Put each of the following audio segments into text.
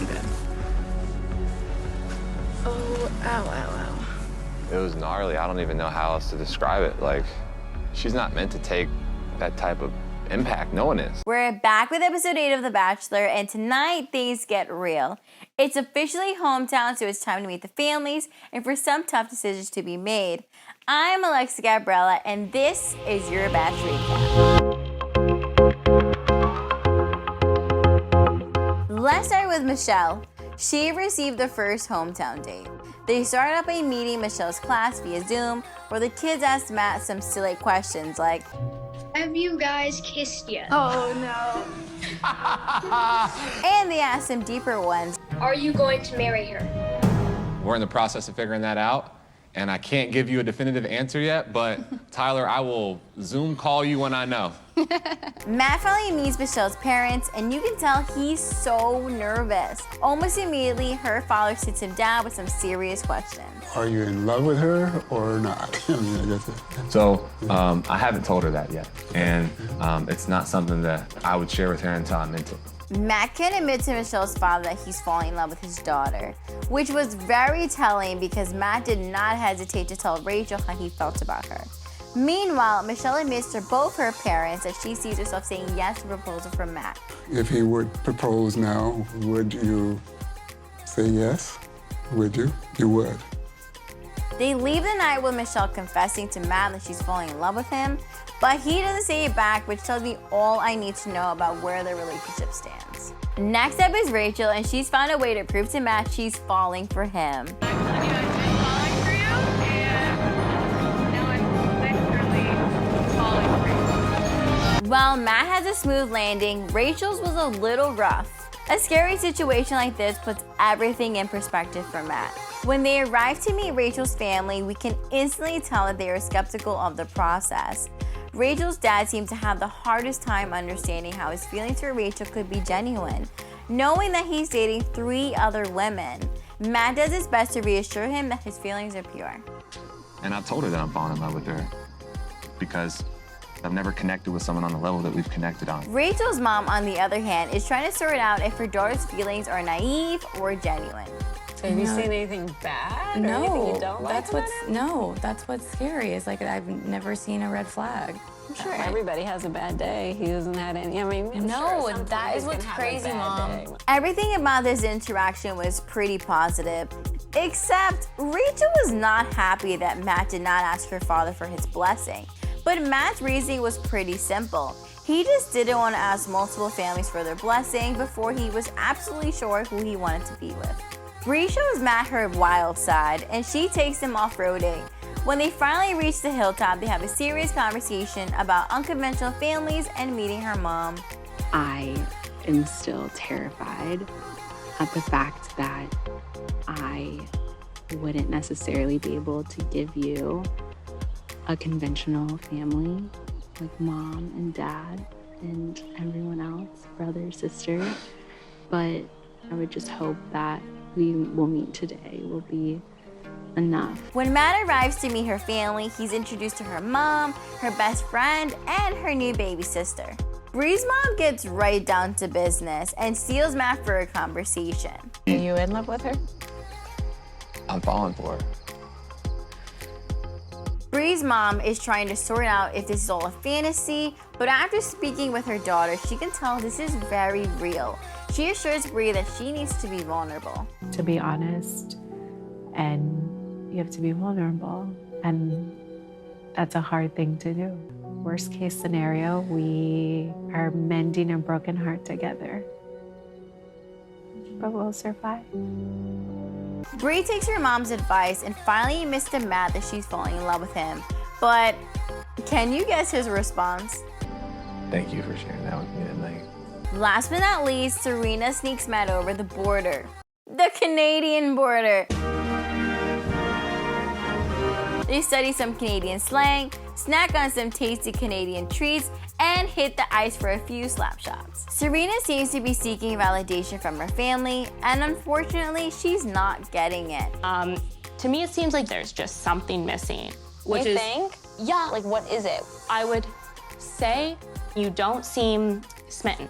Brandon. Oh, ow, ow, ow. It was gnarly. I don't even know how else to describe it. Like, she's not meant to take that type of impact. No one is. We're back with episode 8 of The Bachelor, and tonight things get real. It's officially hometown, so it's time to meet the families and for some tough decisions to be made. I'm Gabriella, and this is your Batch Recap. Let's start with Michelle. She received the first hometown date. They started up a meeting in Michelle's class via Zoom, where the kids asked Matt some silly questions like, have you guys kissed yet? Oh, no. and they asked some deeper ones. Are you going to marry her? We're in the process of figuring that out, and I can't give you a definitive answer yet, but Tyler, I will Zoom call you when I know. Matt finally meets Michelle's parents, and you can tell he's so nervous. Almost immediately, her father sits him down with some serious questions. Are you in love with her or not? I mean, I guess So, I haven't told her that yet, and it's not something that I would share with her until I'm into it. Matt can admit to Michelle's father that he's falling in love with his daughter, which was very telling because Matt did not hesitate to tell Rachel how he felt about her. Meanwhile, Michelle admits to both her parents that she sees herself saying yes to the proposal from Matt. if he would propose now, would you say yes? Would you? You would. They leave the night with Michelle confessing to Matt that she's falling in love with him, but he doesn't say it back, which tells me all I need to know about where their relationship stands. Next up is Rachel, and she's found a way to prove to Matt she's falling for him. While Matt has a smooth landing, Rachel's was a little rough. A scary situation like this puts everything in perspective for Matt. When they arrive to meet Rachel's family, we can instantly tell that they are skeptical of the process. Rachel's dad seemed to have the hardest time understanding how his feelings for Rachel could be genuine, knowing that he's dating 3 other women. Matt does his best to reassure him that his feelings are pure. And I told her that I'm falling in love with her because I've never connected with someone on the level that we've connected on. Rachel's mom, on the other hand, is trying to sort out if her daughter's feelings are naive or genuine. So have you seen anything bad or anything you don't like? That's what's scary. Is like I've never seen a red flag. I'm sure everybody has a bad day. He hasn't had any. I mean, I'm No, sure that is what's he's gonna have a crazy, bad Mom. day. Everything about this interaction was pretty positive, except Rachel was not happy that Matt did not ask her father for his blessing. But Matt's reasoning was pretty simple. He just didn't want to ask multiple families for their blessing before he was absolutely sure who he wanted to be with. Bree shows Matt her wild side, and she takes him off-roading. When they finally reach the hilltop, they have a serious conversation about unconventional families and meeting her mom. I am still terrified at the fact that I wouldn't necessarily be able to give you a conventional family like mom and dad and everyone else, brother, sister. But I would just hope that we will meet today will be enough. When Matt arrives to meet her family, he's introduced to her mom, her best friend, and her new baby sister. Bree's mom gets right down to business and steals Matt for a conversation. Are you in love with her? I'm falling for her. Bree's mom is trying to sort out if this is all a fantasy, but after speaking with her daughter, she can tell this is very real. She assures Bree that she needs to be vulnerable. To be honest, and you have to be vulnerable, and that's a hard thing to do. Worst case scenario, we are mending a broken heart together, but we'll survive. Bree takes her mom's advice and finally admits to Matt that she's falling in love with him. But can you guess his response? Thank you for sharing that with me tonight. Last but not least, Serena sneaks Matt over the border. The Canadian border. They study some Canadian slang, snack on some tasty Canadian treats, and hit the ice for a few slap shots. Serena seems to be seeking validation from her family, and unfortunately, she's not getting it. To me, it seems like there's just something missing. You think? Yeah. Like, what is it? I would say you don't seem smitten.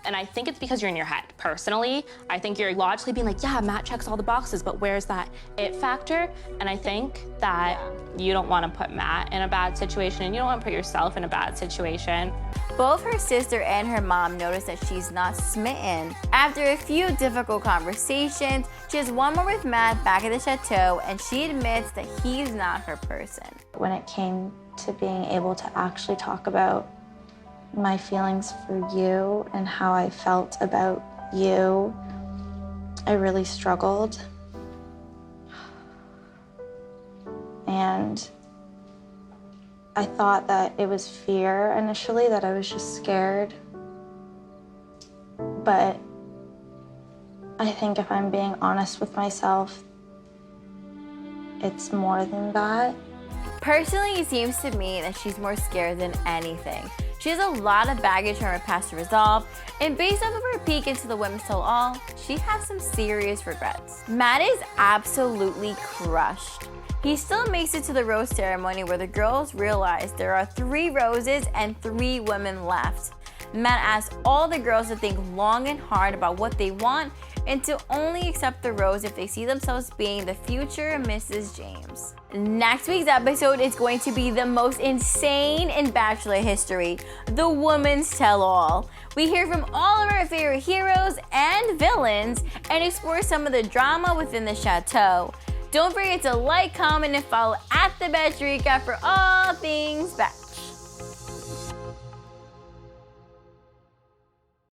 And I think it's because you're in your head. Personally, I think you're logically being like, yeah, Matt checks all the boxes, but where's that it factor? And I think that you don't want to put Matt in a bad situation, and you don't want to put yourself in a bad situation. Both her sister and her mom notice that she's not smitten. After a few difficult conversations, she has one more with Matt back at the chateau, and she admits that he's not her person. When it came to being able to actually talk about my feelings for you and how I felt about you, I really struggled. And I thought that it was fear initially, that I was just scared. But I think if I'm being honest with myself, it's more than that. Personally, it seems to me that she's more scared than anything. She has a lot of baggage from her past to resolve, and based off of her peek into the women's tell-all, she has some serious regrets. Matt is absolutely crushed. He still makes it to the rose ceremony where the girls realize there are 3 roses and 3 women left. Matt asks all the girls to think long and hard about what they want and to only accept the rose if they see themselves being the future Mrs. James. Next week's episode is going to be the most insane in Bachelor history, the women's tell-all. We hear from all of our favorite heroes and villains and explore some of the drama within the chateau. Don't forget to like, comment, and follow @TheBachelorita for all things Bachelor.